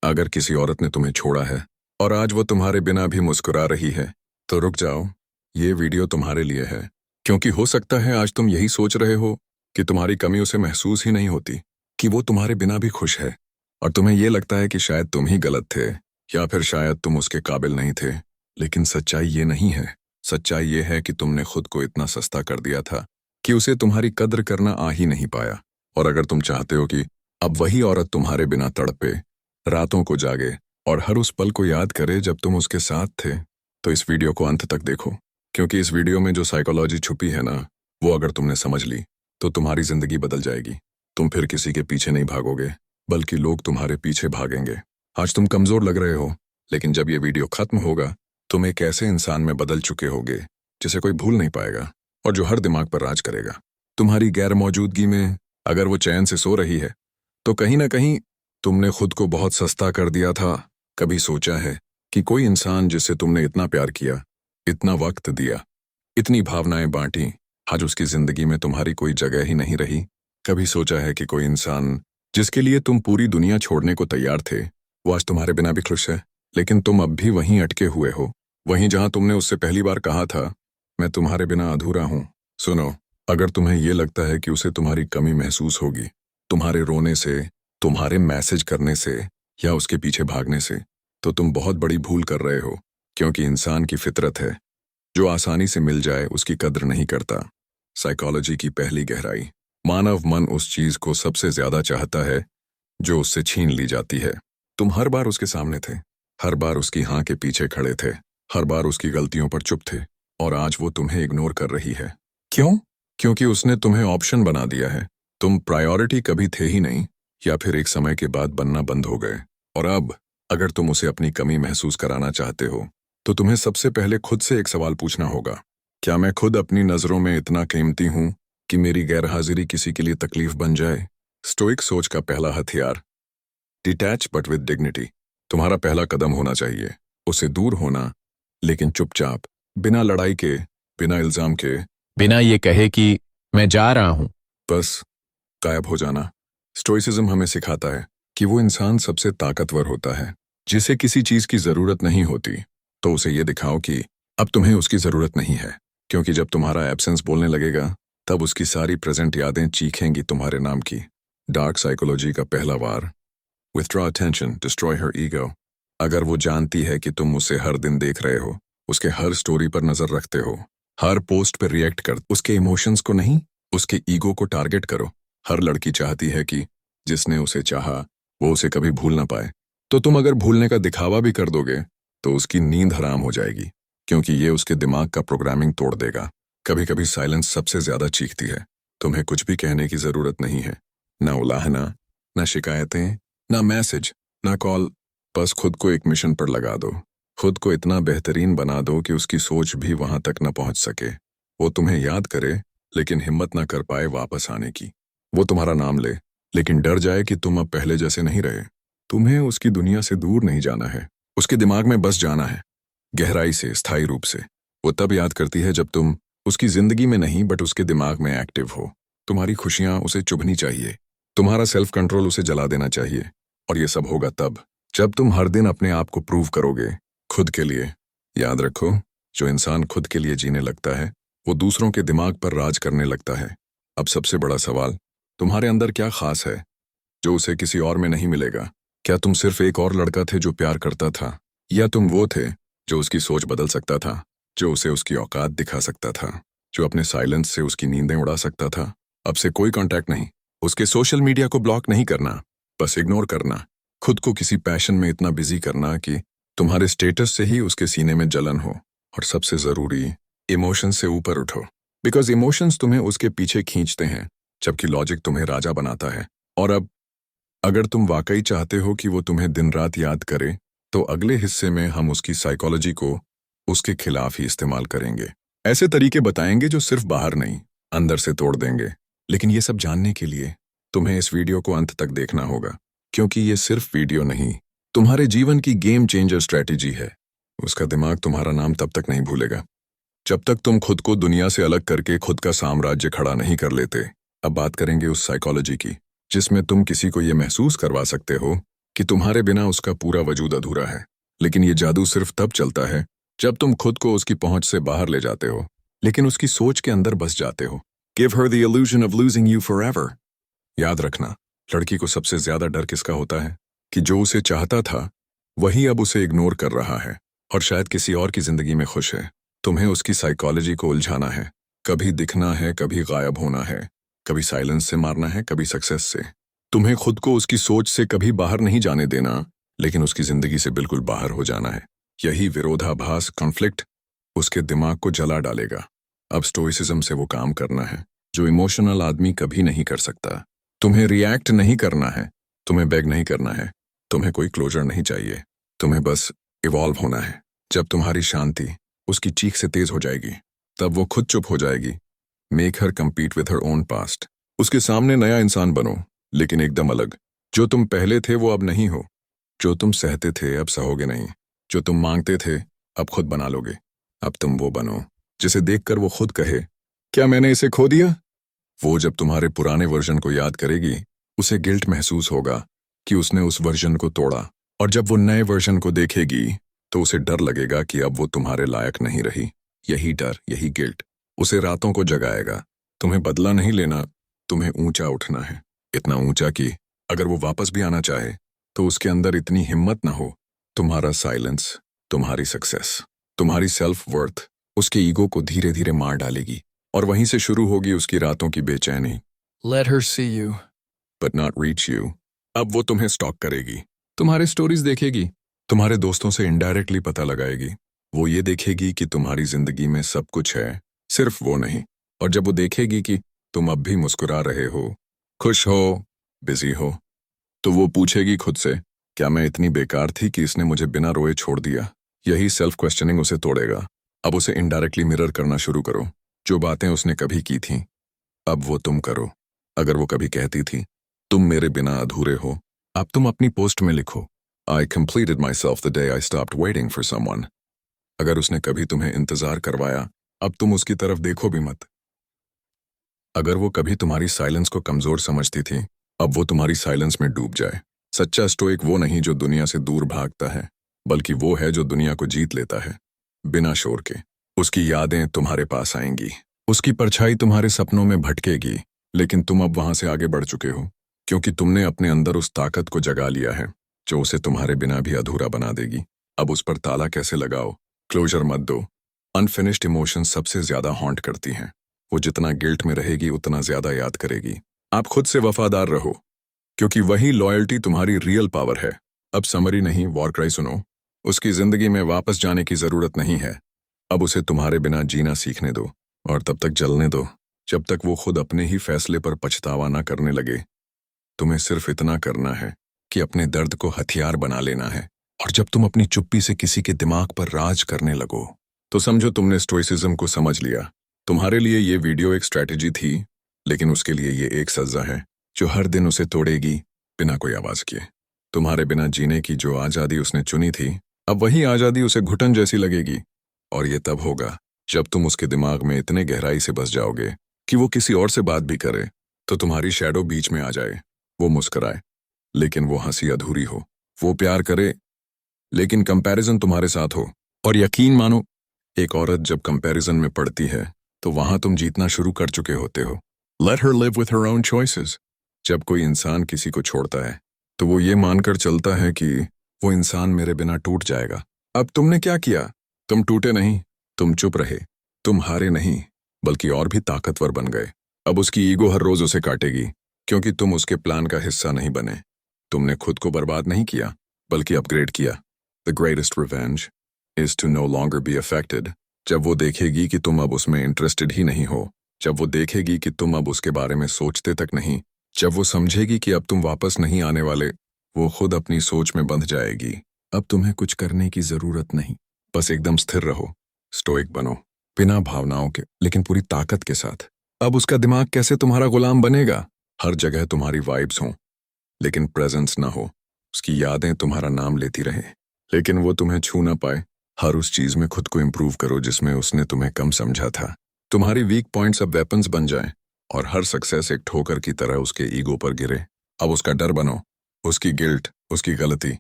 अगर किसी औरत ने तुम्हें छोड़ा है और आज वो तुम्हारे बिना भी मुस्कुरा रही है, तो रुक जाओ, ये वीडियो तुम्हारे लिए है। क्योंकि हो सकता है आज तुम यही सोच रहे हो कि तुम्हारी कमी उसे महसूस ही नहीं होती, कि वो तुम्हारे बिना भी खुश है, और तुम्हें ये लगता है कि शायद तुम ही गलत थे, या फिर शायद तुम उसके काबिल नहीं थे। लेकिन सच्चाई ये नहीं है। सच्चाई ये है कि तुमने खुद को इतना सस्ता कर दिया था कि उसे तुम्हारी कद्र करना आ ही नहीं पाया। और अगर तुम चाहते हो कि अब वही औरत तुम्हारे बिना तड़पे, रातों को जागे और हर उस पल को याद करे जब तुम उसके साथ थे, तो इस वीडियो को अंत तक देखो। क्योंकि इस वीडियो में जो साइकोलॉजी छुपी है ना, वो अगर तुमने समझ ली तो तुम्हारी जिंदगी बदल जाएगी। तुम फिर किसी के पीछे नहीं भागोगे, बल्कि लोग तुम्हारे पीछे भागेंगे। आज तुम कमजोर लग रहे हो, लेकिन जब ये वीडियो खत्म होगा, तुम एक ऐसे इंसान में बदल चुके होगे जिसे कोई भूल नहीं पाएगा और जो हर दिमाग पर राज करेगा। तुम्हारी गैर मौजूदगी में अगर वो चैन से सो रही है, तो कहीं ना कहीं तुमने खुद को बहुत सस्ता कर दिया था। कभी सोचा है कि कोई इंसान जिससे तुमने इतना प्यार किया, इतना वक्त दिया, इतनी भावनाएं बांटी, आज उसकी जिंदगी में तुम्हारी कोई जगह ही नहीं रही? कभी सोचा है कि कोई इंसान जिसके लिए तुम पूरी दुनिया छोड़ने को तैयार थे, वो आज तुम्हारे बिना भी खुश है, लेकिन तुम अब भी वहीं अटके हुए हो, वहीं जहां तुमने उससे पहली बार कहा था, मैं तुम्हारे बिना अधूरा हूं। सुनो, अगर तुम्हें ये लगता है कि उसे तुम्हारी कमी महसूस होगी, तुम्हारे रोने से, तुम्हारे मैसेज करने से, या उसके पीछे भागने से, तो तुम बहुत बड़ी भूल कर रहे हो। क्योंकि इंसान की फितरत है, जो आसानी से मिल जाए उसकी कद्र नहीं करता। साइकोलॉजी की पहली गहराई, मानव मन उस चीज को सबसे ज्यादा चाहता है जो उससे छीन ली जाती है। तुम हर बार उसके सामने थे, हर बार उसकी हाँ के पीछे खड़े थे, हर बार उसकी गलतियों पर चुप थे, और आज वो तुम्हें इग्नोर कर रही है। क्यों? क्योंकि उसने तुम्हें ऑप्शन बना दिया है। तुम प्रायोरिटी कभी थे ही नहीं, या फिर एक समय के बाद बनना बंद हो गए। और अब अगर तुम उसे अपनी कमी महसूस कराना चाहते हो, तो तुम्हें सबसे पहले खुद से एक सवाल पूछना होगा, क्या मैं खुद अपनी नजरों में इतना कीमती हूं कि मेरी गैरहाजिरी किसी के लिए तकलीफ बन जाए? स्टोइक सोच का पहला हथियार, डिटैच बट विद डिग्निटी। तुम्हारा पहला कदम होना चाहिए उससे दूर होना, लेकिन चुपचाप, बिना लड़ाई के, बिना इल्जाम के, बिना ये कहे कि मैं जा रहा हूं। बस गायब हो जाना। स्टोइसिज्म हमें सिखाता है कि वो इंसान सबसे ताकतवर होता है जिसे किसी चीज की जरूरत नहीं होती, तो उसे ये दिखाओ कि अब तुम्हें उसकी जरूरत नहीं है। क्योंकि जब तुम्हारा एब्सेंस बोलने लगेगा, तब उसकी सारी प्रेजेंट यादें चीखेंगी तुम्हारे नाम की। डार्क साइकोलॉजी का पहला वार, विथड्रॉ अटेंशन, डिस्ट्रॉय हर ईगो। अगर वो जानती है कि तुम उसे हर दिन देख रहे हो, उसके हर स्टोरी पर नजर रखते हो, हर पोस्ट पर रिएक्ट कर, उसके इमोशंस को नहीं, उसके ईगो को टारगेट करो। हर लड़की चाहती है कि जिसने उसे चाहा वो उसे कभी भूल ना पाए। तो तुम अगर भूलने का दिखावा भी कर दोगे, तो उसकी नींद हराम हो जाएगी, क्योंकि ये उसके दिमाग का प्रोग्रामिंग तोड़ देगा। कभी कभी साइलेंस सबसे ज्यादा चीखती है। तुम्हें कुछ भी कहने की जरूरत नहीं है, ना उलाहना, ना शिकायतें, ना मैसेज, ना कॉल। बस खुद को एक मिशन पर लगा दो। खुद को इतना बेहतरीन बना दो कि उसकी सोच भी वहां तक न पहुंच सके। वो तुम्हें याद करे, लेकिन हिम्मत ना कर पाए वापस आने की। वो तुम्हारा नाम ले, लेकिन डर जाए कि तुम अब पहले जैसे नहीं रहे। तुम्हें उसकी दुनिया से दूर नहीं जाना है, उसके दिमाग में बस जाना है, गहराई से, स्थायी रूप से। वो तब याद करती है जब तुम उसकी जिंदगी में नहीं, बट उसके दिमाग में एक्टिव हो। तुम्हारी खुशियां उसे चुभनी चाहिए, तुम्हारा सेल्फ कंट्रोल उसे जला देना चाहिए। और ये सब होगा तब जब तुम हर दिन अपने आप को प्रूव करोगे, खुद के लिए। याद रखो, जो इंसान खुद के लिए जीने लगता है, वो दूसरों के दिमाग पर राज करने लगता है। अब सबसे बड़ा सवाल, तुम्हारे अंदर क्या खास है जो उसे किसी और में नहीं मिलेगा? क्या तुम सिर्फ एक और लड़का थे जो प्यार करता था, या तुम वो थे जो उसकी सोच बदल सकता था, जो उसे उसकी औकात दिखा सकता था, जो अपने साइलेंस से उसकी नींदें उड़ा सकता था? अब से कोई कांटेक्ट नहीं, उसके सोशल मीडिया को ब्लॉक नहीं करना, बस इग्नोर करना। खुद को किसी पैशन में इतना बिजी करना कि तुम्हारे स्टेटस से ही उसके सीने में जलन हो। और सबसे जरूरी, इमोशंस से ऊपर उठो, बिकॉज इमोशंस तुम्हें उसके पीछे खींचते हैं, जबकि लॉजिक तुम्हें राजा बनाता है। और अब अगर तुम वाकई चाहते हो कि वो तुम्हें दिन रात याद करे, तो अगले हिस्से में हम उसकी साइकोलॉजी को उसके खिलाफ ही इस्तेमाल करेंगे। ऐसे तरीके बताएंगे जो सिर्फ बाहर नहीं, अंदर से तोड़ देंगे। लेकिन ये सब जानने के लिए तुम्हें इस वीडियो को अंत तक देखना होगा, क्योंकि ये सिर्फ वीडियो नहीं, तुम्हारे जीवन की गेम चेंजर स्ट्रैटेजी है। उसका दिमाग तुम्हारा नाम तब तक नहीं भूलेगा जब तक तुम खुद को दुनिया से अलग करके खुद का साम्राज्य खड़ा नहीं कर लेते। अब बात करेंगे उस साइकोलॉजी की जिसमें तुम किसी को ये महसूस करवा सकते हो कि तुम्हारे बिना उसका पूरा वजूद अधूरा है। लेकिन ये जादू सिर्फ तब चलता है जब तुम खुद को उसकी पहुंच से बाहर ले जाते हो, लेकिन उसकी सोच के अंदर बस जाते हो। Give her the illusion of losing you forever. याद रखना, लड़की को सबसे ज्यादा डर किसका होता है? कि जो उसे चाहता था वही अब उसे इग्नोर कर रहा है और शायद किसी और की जिंदगी में खुश है। तुम्हें उसकी साइकोलॉजी को उलझाना है, कभी दिखना है, कभी गायब होना है, कभी साइलेंस से मारना है, कभी सक्सेस से। तुम्हें खुद को उसकी सोच से कभी बाहर नहीं जाने देना, लेकिन उसकी जिंदगी से बिल्कुल बाहर हो जाना है। यही विरोधाभास, कॉन्फ्लिक्ट उसके दिमाग को जला डालेगा। अब स्टोइसिज्म से वो काम करना है जो इमोशनल आदमी कभी नहीं कर सकता। तुम्हें रिएक्ट नहीं करना है, तुम्हें बेग नहीं करना है, तुम्हें कोई क्लोजर नहीं चाहिए, तुम्हें बस इवॉल्व होना है। जब तुम्हारी शांति उसकी चीख से तेज हो जाएगी तब वो खुद चुप हो जाएगी। Make her compete with her own past. उसके सामने नया इंसान बनो, लेकिन एकदम अलग। जो तुम पहले थे वो अब नहीं हो, जो तुम सहते थे अब सहोगे नहीं, जो तुम मांगते थे अब खुद बना लोगे। अब तुम वो बनो जिसे देखकर वो खुद कहे, क्या मैंने इसे खो दिया? वो जब तुम्हारे पुराने वर्जन को याद करेगी उसे गिल्ट महसूस होगा कि उसने उस वर्जन को तोड़ा, और जब वो नए वर्जन को देखेगी तो उसे डर लगेगा कि अब वो तुम्हारे लायक नहीं रही। यही डर, यही गिल्ट उसे रातों को जगाएगा। तुम्हें बदला नहीं लेना, तुम्हें ऊंचा उठना है, इतना ऊंचा कि अगर वो वापस भी आना चाहे तो उसके अंदर इतनी हिम्मत ना हो। तुम्हारा साइलेंस, तुम्हारी सक्सेस, तुम्हारी सेल्फ वर्थ उसके ईगो को धीरे धीरे मार डालेगी, और वहीं से शुरू होगी उसकी रातों की बेचैनी। Let her see you. But not reach you. अब वो तुम्हें स्टॉक करेगी, तुम्हारे स्टोरीज देखेगी, तुम्हारे दोस्तों से इनडायरेक्टली पता लगाएगी। वो ये देखेगी कि तुम्हारी जिंदगी में सब कुछ है, सिर्फ वो नहीं। और जब वो देखेगी कि तुम अब भी मुस्कुरा रहे हो, खुश हो, बिजी हो, तो वो पूछेगी खुद से, क्या मैं इतनी बेकार थी कि इसने मुझे बिना रोए छोड़ दिया? यही सेल्फ क्वेश्चनिंग उसे तोड़ेगा। अब उसे इनडायरेक्टली मिरर करना शुरू करो। जो बातें उसने कभी की थीं अब वो तुम करो। अगर वो कभी कहती थी तुम मेरे बिना अधूरे हो, अब तुम अपनी पोस्ट में लिखो, I completed myself the day I stopped waiting for someone. अगर उसने कभी तुम्हें इंतजार करवाया अब तुम उसकी तरफ देखो भी मत। अगर वो कभी तुम्हारी साइलेंस को कमजोर समझती थी अब वो तुम्हारी साइलेंस में डूब जाए। सच्चा स्टोइक वो नहीं जो दुनिया से दूर भागता है, बल्कि वो है जो दुनिया को जीत लेता है बिना शोर के। उसकी यादें तुम्हारे पास आएंगी, उसकी परछाई तुम्हारे सपनों में भटकेगी, लेकिन तुम अब वहां से आगे बढ़ चुके हो, क्योंकि तुमने अपने अंदर उस ताकत को जगा लिया है जो उसे तुम्हारे बिना भी अधूरा बना देगी। अब उस पर ताला कैसे लगाओ? क्लोजर मत दो। अनफिनिश्ड इमोशन सबसे ज्यादा हॉन्ट करती हैं। वो जितना गिल्ट में रहेगी उतना ज्यादा याद करेगी। आप खुद से वफादार रहो, क्योंकि वही लॉयल्टी तुम्हारी रियल पावर है। अब समरी नहीं, वॉर क्राई सुनो। उसकी जिंदगी में वापस जाने की जरूरत नहीं है। अब उसे तुम्हारे बिना जीना सीखने दो, और तब तक जलने दो जब तक वो खुद अपने ही फैसले पर पछतावा ना करने लगे। तुम्हें सिर्फ इतना करना है कि अपने दर्द को हथियार बना लेना है, और जब तुम अपनी चुप्पी से किसी के दिमाग पर राज करने लगो तो समझो तुमने स्टोइसिज्म को समझ लिया। तुम्हारे लिए ये वीडियो एक स्ट्रैटेजी थी, लेकिन उसके लिए ये एक सजा है जो हर दिन उसे तोड़ेगी बिना कोई आवाज किए। तुम्हारे बिना जीने की जो आजादी उसने चुनी थी अब वही आजादी उसे घुटन जैसी लगेगी, और ये तब होगा जब तुम उसके दिमाग में इतने गहराई से बस जाओगे कि वो किसी और से बात भी करे तो तुम्हारी शैडो बीच में आ जाए। वो मुस्कुराए लेकिन वो हंसी अधूरी हो, वो प्यार करे लेकिन कंपैरिजन तुम्हारे साथ हो। और यकीन मानो, एक औरत जब कंपैरिजन में पड़ती है तो वहां तुम जीतना शुरू कर चुके होते हो। Let her live with her own choices. जब कोई इंसान किसी को छोड़ता है तो वो ये मानकर चलता है कि वो इंसान मेरे बिना टूट जाएगा। अब तुमने क्या किया? तुम टूटे नहीं, तुम चुप रहे। तुम हारे नहीं, बल्कि और भी ताकतवर बन गए। अब उसकी ईगो हर रोज उसे काटेगी, क्योंकि तुम उसके प्लान का हिस्सा नहीं बने। तुमने खुद को बर्बाद नहीं किया, बल्कि अपग्रेड किया। The greatest revenge is to no longer be affected. जब वो देखेगी कि तुम अब उसमें इंटरेस्टेड ही नहीं हो, जब वो देखेगी कि तुम अब उसके बारे में सोचते तक नहीं, जब वो समझेगी कि अब तुम वापस नहीं आने वाले, वो खुद अपनी सोच में बंध जाएगी। अब तुम्हें कुछ करने की जरूरत नहीं, बस एकदम स्थिर रहो, स्टोइक बनो, बिना भावनाओं के लेकिन पूरी ताकत के साथ। अब उसका दिमाग कैसे तुम्हारा गुलाम बनेगा? हर जगह तुम्हारी वाइब्स हों लेकिन प्रेजेंस ना हो। उसकी यादें तुम्हारा नाम लेती रहें लेकिन वो तुम्हें छू ना पाए। हर उस चीज में खुद को इम्प्रूव करो जिसमें उसने तुम्हें कम समझा था। तुम्हारी वीक पॉइंट्स अब वेपन्स बन जाएं, और हर सक्सेस एक ठोकर की तरह उसके ईगो पर गिरे। अब उसका डर बनो, उसकी गिल्ट, उसकी गलती।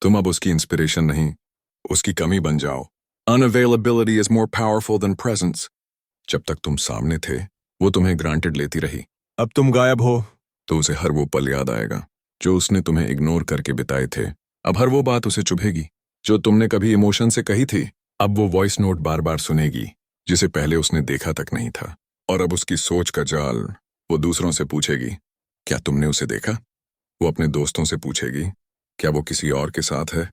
तुम अब उसकी इंस्पिरेशन नहीं, उसकी कमी बन जाओ। Unavailability is more powerful than presence. जब तक तुम सामने थे, वो तुम्हें ग्रांटेड लेती रही। अब तुम गायब हो, तो उसे हर वो पल याद आएगा जो उसने तुम्हें इग्नोर करके बिताए थे। अब हर वो बात उसे चुभेगी जो तुमने कभी इमोशन से कही थी। अब वो वॉइस नोट बार बार सुनेगी जिसे पहले उसने देखा तक नहीं था। और अब उसकी सोच का जाल वो दूसरों से पूछेगी, क्या तुमने उसे देखा? वो अपने दोस्तों से पूछेगी, क्या वो किसी और के साथ है?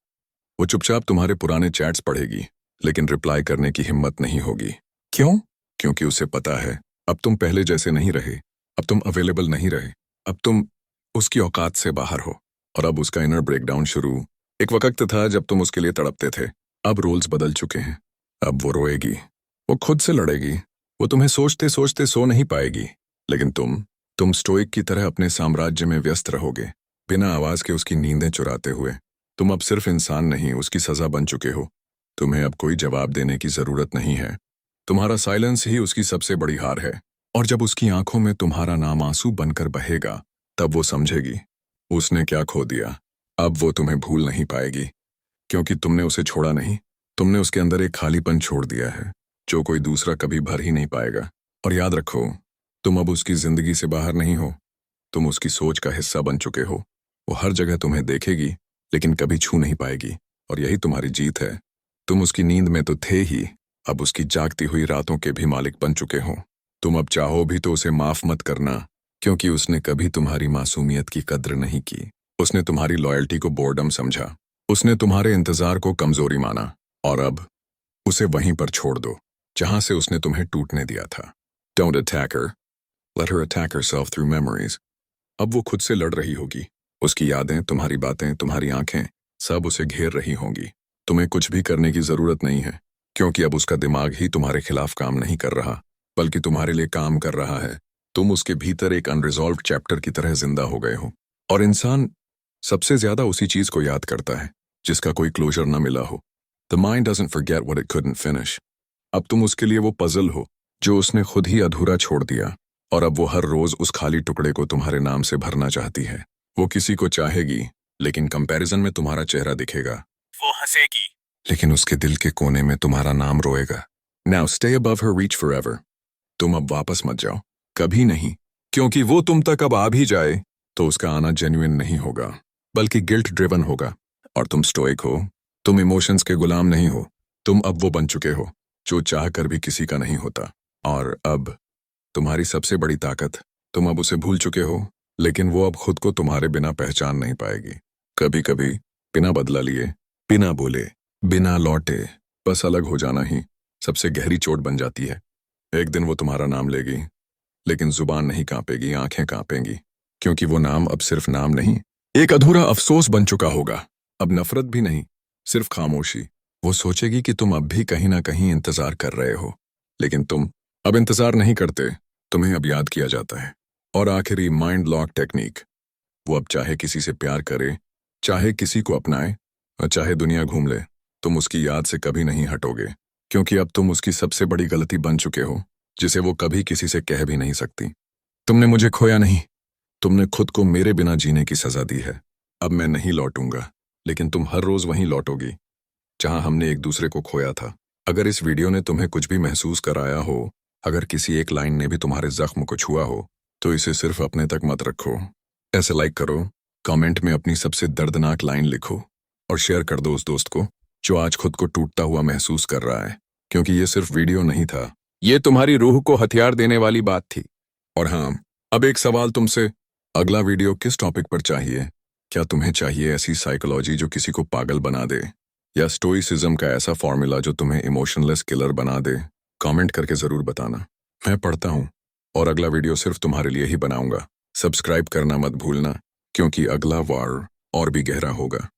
वो चुपचाप तुम्हारे पुराने चैट्स पढ़ेगी, लेकिन रिप्लाई करने की हिम्मत नहीं होगी। क्यों? क्योंकि उसे पता है अब तुम पहले जैसे नहीं रहे। अब तुम अवेलेबल नहीं रहे। अब तुम उसकी औकात से बाहर हो। और अब उसका इनर ब्रेकडाउन शुरू। एक वक्त था जब तुम उसके लिए तड़पते थे। अब रोल्स बदल चुके हैं। अब वो रोएगी, वो खुद से लड़ेगी, वो तुम्हें सोचते सोचते सो नहीं पाएगी। लेकिन तुम स्टोइक की तरह अपने साम्राज्य में व्यस्त रहोगे, बिना आवाज के उसकी नींदें चुराते हुए। तुम अब सिर्फ इंसान नहीं, उसकी सजा बन चुके हो। तुम्हें अब कोई जवाब देने की जरूरत नहीं है। तुम्हारा साइलेंस ही उसकी सबसे बड़ी हार है। और जब उसकी आंखों में तुम्हारा नाम आंसू बनकर बहेगा, तब वो समझेगी उसने क्या खो दिया। अब वो तुम्हें भूल नहीं पाएगी, क्योंकि तुमने उसे छोड़ा नहीं। तुमने उसके अंदर एक खालीपन छोड़ दिया है जो कोई दूसरा कभी भर ही नहीं पाएगा। और याद रखो, तुम अब उसकी जिंदगी से बाहर नहीं हो, तुम उसकी सोच का हिस्सा बन चुके हो। वो हर जगह तुम्हें देखेगी, लेकिन कभी छू नहीं पाएगी। और यही तुम्हारी जीत है। तुम उसकी नींद में तो थे ही, अब उसकी जागती हुई रातों के भी मालिक बन चुके हो। तुम अब चाहो भी तो उसे माफ मत करना, क्योंकि उसने कभी तुम्हारी मासूमियत की कद्र नहीं की। उसने तुम्हारी लॉयल्टी को बोर्डम समझा। उसने तुम्हारे इंतजार को कमजोरी माना। और अब उसे वहीं पर छोड़ दो जहां से उसने तुम्हें टूटने दिया था। Don't attack her. Let her attack herself through memories. अब वो खुद से लड़ रही होगी। उसकी यादें, तुम्हारी बातें, तुम्हारी आंखें, सब उसे घेर रही होंगी। तुम्हें कुछ भी करने की जरूरत नहीं है, क्योंकि अब उसका दिमाग ही तुम्हारे खिलाफ काम नहीं कर रहा, बल्कि तुम्हारे लिए काम कर रहा है। तुम उसके भीतर एक अनरिजॉल्व्ड चैप्टर की तरह जिंदा हो गए हो। और इंसान सबसे ज्यादा उसी चीज को याद करता है जिसका कोई क्लोजर न मिला हो। The mind doesn't forget what it couldn't finish. अब तुम उसके लिए वो पजल हो जो उसने खुद ही अधूरा छोड़ दिया। और अब वो हर रोज उस खाली टुकड़े को तुम्हारे नाम से भरना चाहती है। वो किसी को चाहेगी, लेकिन कंपैरिजन में तुम्हारा चेहरा दिखेगा। वो हंसेगी, लेकिन उसके दिल के कोने में तुम्हारा नाम रोएगा। Now stay above her reach forever. तुम अब वापस मत जाओ, कभी नहीं, क्योंकि वो तुम तक अब आ भी जाए तो उसका आना जेन्युइन नहीं होगा, बल्कि गिल्ट ड्रिवन होगा। और तुम स्टोइक हो, तुम इमोशंस के गुलाम नहीं हो। तुम अब वो बन चुके हो जो चाह कर भी किसी का नहीं होता। और अब तुम्हारी सबसे बड़ी ताकत, तुम अब उसे भूल चुके हो, लेकिन वो अब खुद को तुम्हारे बिना पहचान नहीं पाएगी। कभी कभी बिना बदला लिए, बिना बोले, बिना लौटे, बस अलग हो जाना ही सबसे गहरी चोट बन जाती है। एक दिन वो तुम्हारा नाम लेगी, लेकिन जुबान नहीं कांपेगी, आंखें कांपेंगी, क्योंकि वो नाम अब सिर्फ नाम नहीं, एक अधूरा अफसोस बन चुका होगा। अब नफरत भी नहीं, सिर्फ खामोशी। वो सोचेगी कि तुम अब भी कहीं ना कहीं इंतजार कर रहे हो, लेकिन तुम अब इंतजार नहीं करते, तुम्हें अब याद किया जाता है। और आखिरी, माइंड लॉक टेक्निक। वो अब चाहे किसी से प्यार करे, चाहे किसी को अपनाए, और चाहे दुनिया घूम ले, तुम उसकी याद से कभी नहीं हटोगे, क्योंकि अब तुम उसकी सबसे बड़ी गलती बन चुके हो, जिसे वो कभी किसी से कह भी नहीं सकती। तुमने मुझे खोया नहीं, तुमने खुद को मेरे बिना जीने की सजा दी है। अब मैं नहीं लौटूंगा, लेकिन तुम हर रोज वहीं लौटोगी जहां हमने एक दूसरे को खोया था। अगर इस वीडियो ने तुम्हें कुछ भी महसूस कराया हो, अगर किसी एक लाइन ने भी तुम्हारे जख्म को छुआ हो, तो इसे सिर्फ अपने तक मत रखो। ऐसे लाइक करो, कमेंट में अपनी सबसे दर्दनाक लाइन लिखो, और शेयर कर दो उस दोस्त को जो आज खुद को टूटता हुआ महसूस कर रहा है, क्योंकि ये सिर्फ वीडियो नहीं था, ये तुम्हारी रूह को हथियार देने वाली बात थी। और हाँ, अब एक सवाल तुमसे, अगला वीडियो किस टॉपिक पर चाहिए? क्या तुम्हें चाहिए ऐसी साइकोलॉजी जो किसी को पागल बना दे, या स्टोइसिज्म का ऐसा फॉर्मूला जो तुम्हें इमोशनलेस किलर बना दे? कमेंट करके जरूर बताना, मैं पढ़ता हूँ और अगला वीडियो सिर्फ तुम्हारे लिए ही बनाऊंगा। सब्सक्राइब करना मत भूलना, क्योंकि अगला वार और भी गहरा होगा।